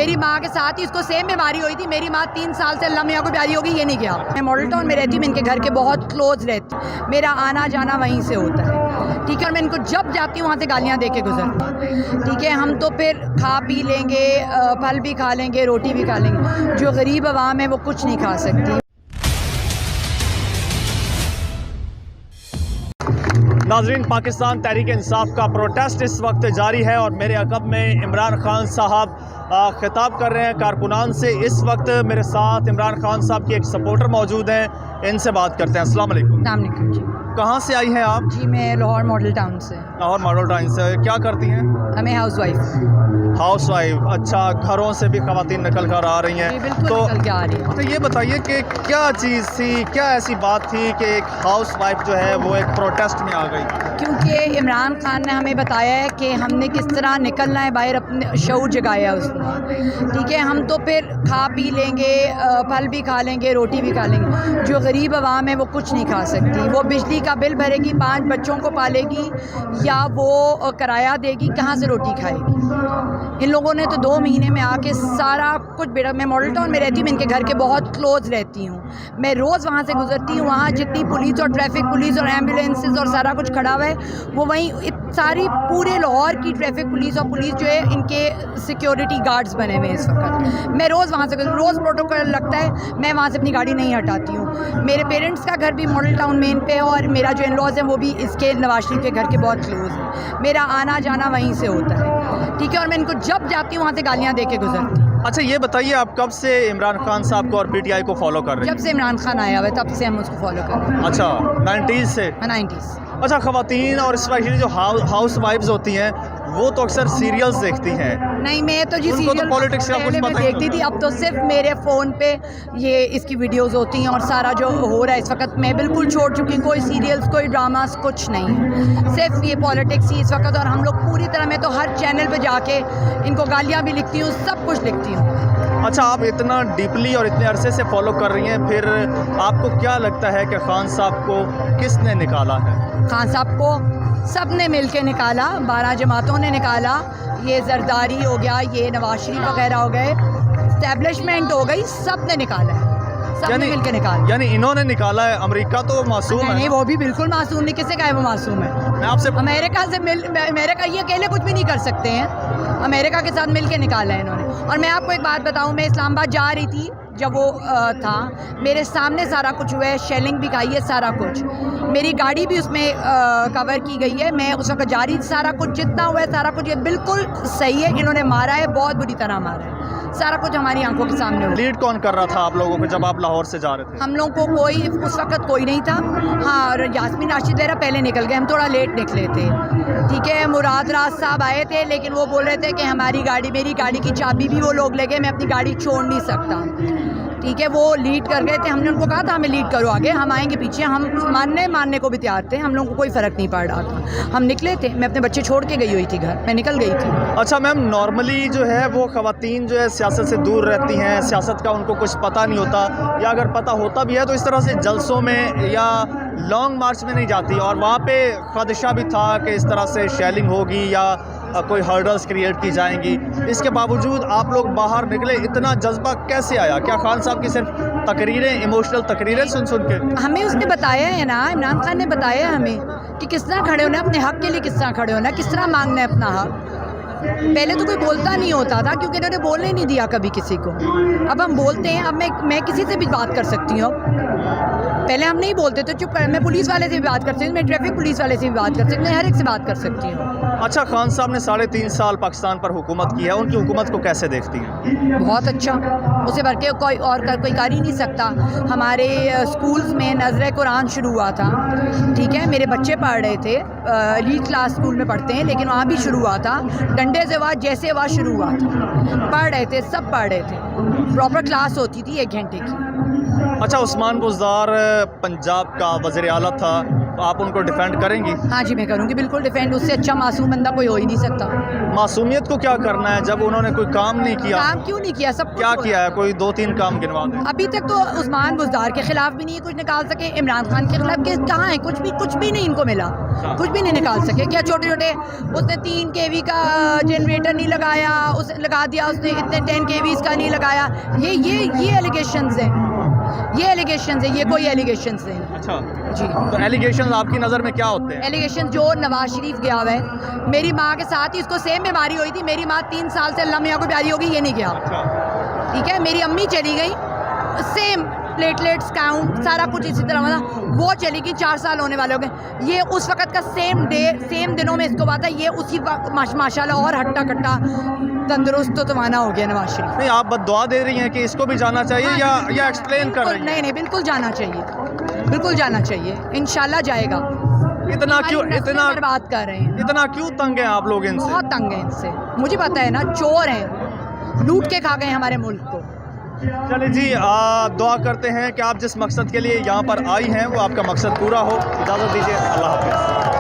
میری ماں کے ساتھ ہی اس کو سیم بیماری ہوئی تھی. میری ماں 3 سال سے اللہ میاں کو پیاری ہوگی, یہ نہیں کیا. میں ماڈل ٹاؤن میں رہتی ہوں, میں ان کے گھر کے بہت کلوز رہتی ہوں, میرا آنا جانا وہیں سے ہوتا ہے. ٹھیک ہے, اور میں ان کو جب جاتی ہوں وہاں سے گالیاں دے کے گزرتی ہوں. ٹھیک ہے, ہم تو پھر کھا پی لیں گے, پھل بھی کھا لیں گے, روٹی بھی کھا لیں گے. جو غریب عوام ہے وہ کچھ نہیں کھا سکتی. ناظرین, پاکستان تحریک انصاف کا پروٹیسٹ اس وقت جاری ہے اور میرے عقب میں عمران خان صاحب خطاب کر رہے ہیں کارکنان سے. اس وقت میرے ساتھ عمران خان صاحب کی ایک سپورٹر موجود ہیں, ان سے بات کرتے ہیں. السلام علیکم. السلام علیکم. جی کہاں سے آئی ہیں آپ؟ جی میں لاہور ماڈل ٹاؤن سے. لاہور ماڈل ٹاؤن سے. کیا کرتی ہیں؟ ہمیں ہاؤس وائف. House wife. اچھا, گھروں سے بھی خواتین نکل کر آ رہی ہیں؟ جی بالکل تو نکل کے آ رہی ہے. تو یہ بتائیے کہ کیا چیز تھی, کیا ایسی بات تھی کہ ایک ہاؤس وائف جو ہے وہ ایک پروٹیسٹ میں آ گئی؟ کیونکہ عمران خان نے ہمیں بتایا ہے کہ ہم نے کس طرح نکلنا ہے باہر, اپنے شعور جگایا اس نے. ٹھیک ہے, ہم تو پھر کھا پی لیں گے, پھل بھی کھا لیں گے, روٹی بھی کھا لیں گے. جو غریب عوام ہے وہ کچھ نہیں کھا سکتی. وہ بجلی کا بل بھرے گی, 5 بچوں کو پالے گی, یا وہ کرایہ دے گی, کہاں سے روٹی کھائے گی؟ ان لوگوں نے تو 2 مہینے میں آ کے سارا کچھ بیٹا. میں ماڈل ٹاؤن میں رہتی ہوں, میں ان کے گھر کے بہت کلوز رہتی ہوں. میں روز وہاں سے گزرتی ہوں. وہاں جتنی پولیس اور ٹریفک پولیس اور ایمبولینسز اور سارا کچھ کھڑا ہوا ہے, وہ وہیں ساری پورے لاہور کی ٹریفک پولیس اور پولیس جو ہے ان کے سیکیورٹی گارڈز بنے ہوئے ہیں اس وقت. میں روز وہاں سے روز پروٹوکول لگتا ہے, میں وہاں سے اپنی گاڑی نہیں ہٹاتی ہوں. میرے پیرنٹس کا گھر بھی ماڈل ٹاؤن مین پہ ہے, اور میرا جو ان لاز ہیں وہ بھی اس کے نواز شریف کے گھر کے بہت کلوز ہیں. میرا آنا جانا وہیں سے ہوتا ہے. ٹھیک ہے, اور میں ان کو جب جاتی ہوں وہاں سے گالیاں دے کے گزرتی ہوں. اچھا, یہ بتائیے آپ کب سے عمران خان صاحب کو اور پی ٹی آئی کو فالو کر رہے ہیں؟ جب سے عمران خان آیا ہوا ہے تب سے ہم اس کو فالو کر رہے ہیں. اچھا, 90s سے. 90s. اچھا, خواتین اور اسپیشلی جو ہاؤس وائفز ہوتی ہیں وہ تو اکثر سیریلز دیکھتی ہیں. نہیں, میں تو جی ان کو تو پولیٹکس کا کچھ پہلے میں پتہ دیکھتی تھی, اب تو صرف میرے فون پہ یہ اس کی ویڈیوز ہوتی ہیں, اور سارا جو ہو رہا ہے اس وقت میں بالکل چھوڑ چکی. کوئی سیریلز, کوئی ڈراماز, کچھ نہیں, صرف یہ پولیٹکس ہی اس وقت. اور ہم لوگ پوری طرح, میں تو ہر چینل پہ جا کے ان کو گالیاں بھی لکھتی ہوں, سب کچھ لکھتی ہوں. اچھا, آپ اتنا ڈیپلی اور اتنے عرصے سے فالو کر رہی ہیں, پھر آپ کو کیا لگتا ہے کہ خان صاحب کو کس نے نکالا ہے؟ خان صاحب کو سب نے مل کے نکالا, 12 جماعتوں نے نکالا. یہ زرداری ہو گیا, یہ نواز شریف وغیرہ ہو گئے, اسٹیبلشمنٹ ہو گئی, سب نے نکالا ہے, سب نے مل کے نکالا. یعنی انہوں نے نکالا ہے. امریکہ تو معصوم ہے. نہیں, وہ بھی بالکل معصوم نہیں. کسے کہا ہے وہ معصوم ہے؟ میں آپ سے امریکہ یہ اکیلے کچھ بھی نہیں کر سکتے ہیں. امریکہ کے ساتھ مل کے نکالا ہے انہوں نے. اور میں آپ کو ایک بات بتاؤں, میں اسلام آباد جا رہی تھی جب وہ تھا, میرے سامنے سارا کچھ ہوا ہے, شیلنگ بھی کھائی ہے, سارا کچھ. میری گاڑی بھی اس میں کور کی گئی ہے. میں اس وقت جا رہی تھی, سارا کچھ جتنا ہوا ہے سارا کچھ یہ بالکل صحیح ہے. انہوں نے مارا ہے, بہت بری طرح مارا ہے, سارا کچھ ہماری آنکھوں کے سامنے ہوا. لیڈ کون کر رہا تھا آپ لوگوں کو جب آپ لاہور سے جا رہے تھے؟ ہم لوگوں کو کوئی اس وقت کوئی نہیں تھا. ہاں, اور یاسمین راشد وغیرہ پہلے نکل گئے, ہم تھوڑا لیٹ نکلے تھے. ٹھیک ہے, مراد راز صاحب آئے تھے, لیکن وہ بول رہے تھے کہ ہماری گاڑی, میری گاڑی کی چابی بھی وہ لوگ لے گئے, میں اپنی گاڑی چھوڑ نہیں سکتا. ٹھیک ہے, وہ لیڈ کر گئے تھے. ہم نے ان کو کہا تھا ہمیں لیڈ کرو آگے, ہم آئیں گے پیچھے. ہم ماننے کو بھی تیار تھے, ہم لوگوں کو کوئی فرق نہیں پڑ رہا تھا. ہم نکلے تھے, میں اپنے بچے چھوڑ کے گئی ہوئی تھی گھر, میں نکل گئی تھی. اچھا میم, نارملی جو ہے وہ خواتین جو ہے سیاست سے دور رہتی ہیں, سیاست کا ان کو کچھ پتہ نہیں ہوتا, یا اگر پتہ ہوتا بھی ہے تو اس طرح سے جلسوں میں یا لانگ مارچ میں نہیں جاتی. اور وہاں پہ خدشہ بھی تھا کہ اس طرح سے شیلنگ ہوگی یا کوئی ہرڈلز کریٹ کی جائیں گی. اس کے باوجود آپ لوگ باہر نکلے, اتنا جذبہ کیسے آیا؟ کیا خان صاحب کی صرف تقریریں, ایموشنل تقریریں سن کے؟ ہمیں اس نے بتایا ہے نا, عمران خان نے بتایا ہمیں کہ کس طرح کھڑے ہونا ہے, اپنے حق کے لیے کس طرح کھڑے ہونا ہے, کس طرح مانگنا ہے اپنا حق. پہلے تو کوئی بولتا نہیں ہوتا تھا, کیونکہ انہوں نے بولنے نہیں دیا کبھی کسی کو. اب ہم بولتے ہیں. اب میں کسی سے بھی بات کر سکتی ہوں. پہلے ہم نہیں بولتے تو چپ کر, میں پولیس والے سے بھی بات کر سکتی ہوں, میں ٹریفک پولیس والے سے بھی بات کر سکتی ہوں, میں ہر ایک سے بات کر سکتی ہوں. اچھا, خان صاحب نے 3.5 سال پاکستان پر حکومت کی ہے, ان کی حکومت کو کیسے دیکھتی ہیں؟ بہت اچھا, اسے بھر کے کوئی کر ہی نہیں سکتا. ہمارے اسکولز میں نظر قرآن شروع ہوا تھا. ٹھیک ہے, میرے بچے پڑھ رہے تھے, ایلیٹ کلاس اسکول میں پڑھتے ہیں, لیکن وہاں بھی شروع ہوا تھا. ڈنڈے سے آواز جیسے آواز شروع ہوا تھا, پڑھ رہے تھے, سب پڑھ رہے تھے, پراپر کلاس ہوتی تھی 1 گھنٹے کی. اچھا, عثمان بزدار پنجاب کا وزیر اعلیٰ تھا, تو آپ ان کو ڈیفینڈ کریں گی؟ ہاں جی میں کروں گی بالکل ڈیفینڈ. اس سے اچھا معصوم بندہ کوئی ہو ہی نہیں سکتا. معصومیت کو کیا کرنا ہے جب انہوں نے کوئی کام نہیں کیا؟ کام کیوں نہیں کیا؟ سب کیا کیا ہے؟ کوئی 2-3 کام گنوا دیں. ابھی تک تو عثمان بزدار کے خلاف بھی نہیں کچھ نکال سکے, عمران خان کے خلاف کہاں ہے؟ کچھ بھی نہیں ان کو ملا, کچھ بھی نہیں نکال سکے. کیا چھوٹے چھوٹے اس نے 3 kV کا جنریٹر نہیں لگایا, اس لگا دیا اس نے, اتنے 10 kVs کا نہیں لگایا. یہ ایلیگیشنز ہیں, یہ کوئی ایلیگیشنز نہیں. اچھا جی تو ایلیگیشنز آپ کی نظر میں کیا ہوتے ہیں؟ ایلیگیشن جو نواز شریف گیا ہوا ہے, میری ماں کے ساتھ ہی اس کو سیم بیماری ہوئی تھی. میری ماں 3 سال سے اللہ میاں کو پیاری ہوگی, یہ نہیں گیا. ٹھیک ہے, میری امی چلی گئی, سیم پلیٹلیٹس کاؤنٹ سارا کچھ اسی طرح تھا, وہ چلی گئی. 4 سال ہونے والے ہو گئے. یہ اس وقت کا سیم دنوں میں اس کو بات ہے, یہ اسی وقت ماشاء اللہ اور ہٹا کٹا تندرست تو توانا ہو گیا نواز شریف. نہیں آپ بد دعا دے رہی ہیں کہ اس کو بھی جانا چاہیے یا ایکسپلین کر رہی ہیں؟ نہیں بالکل جانا چاہیے, بالکل جانا چاہیے, انشاءاللہ جائے گا. اتنا بات کر رہے ہیں, اتنا کیوں تنگ ہیں آپ لوگ ان سے؟ بہت تنگ ہیں ان سے, مجھے پتا ہے نا, چور ہیں, لوٹ کے کھا گئے ہمارے ملک کو. چلے جی, دعا کرتے ہیں کہ آپ جس مقصد کے لیے یہاں پر آئی ہیں وہ آپ کا مقصد پورا ہو. اجازت دیجیے, اللہ حافظ.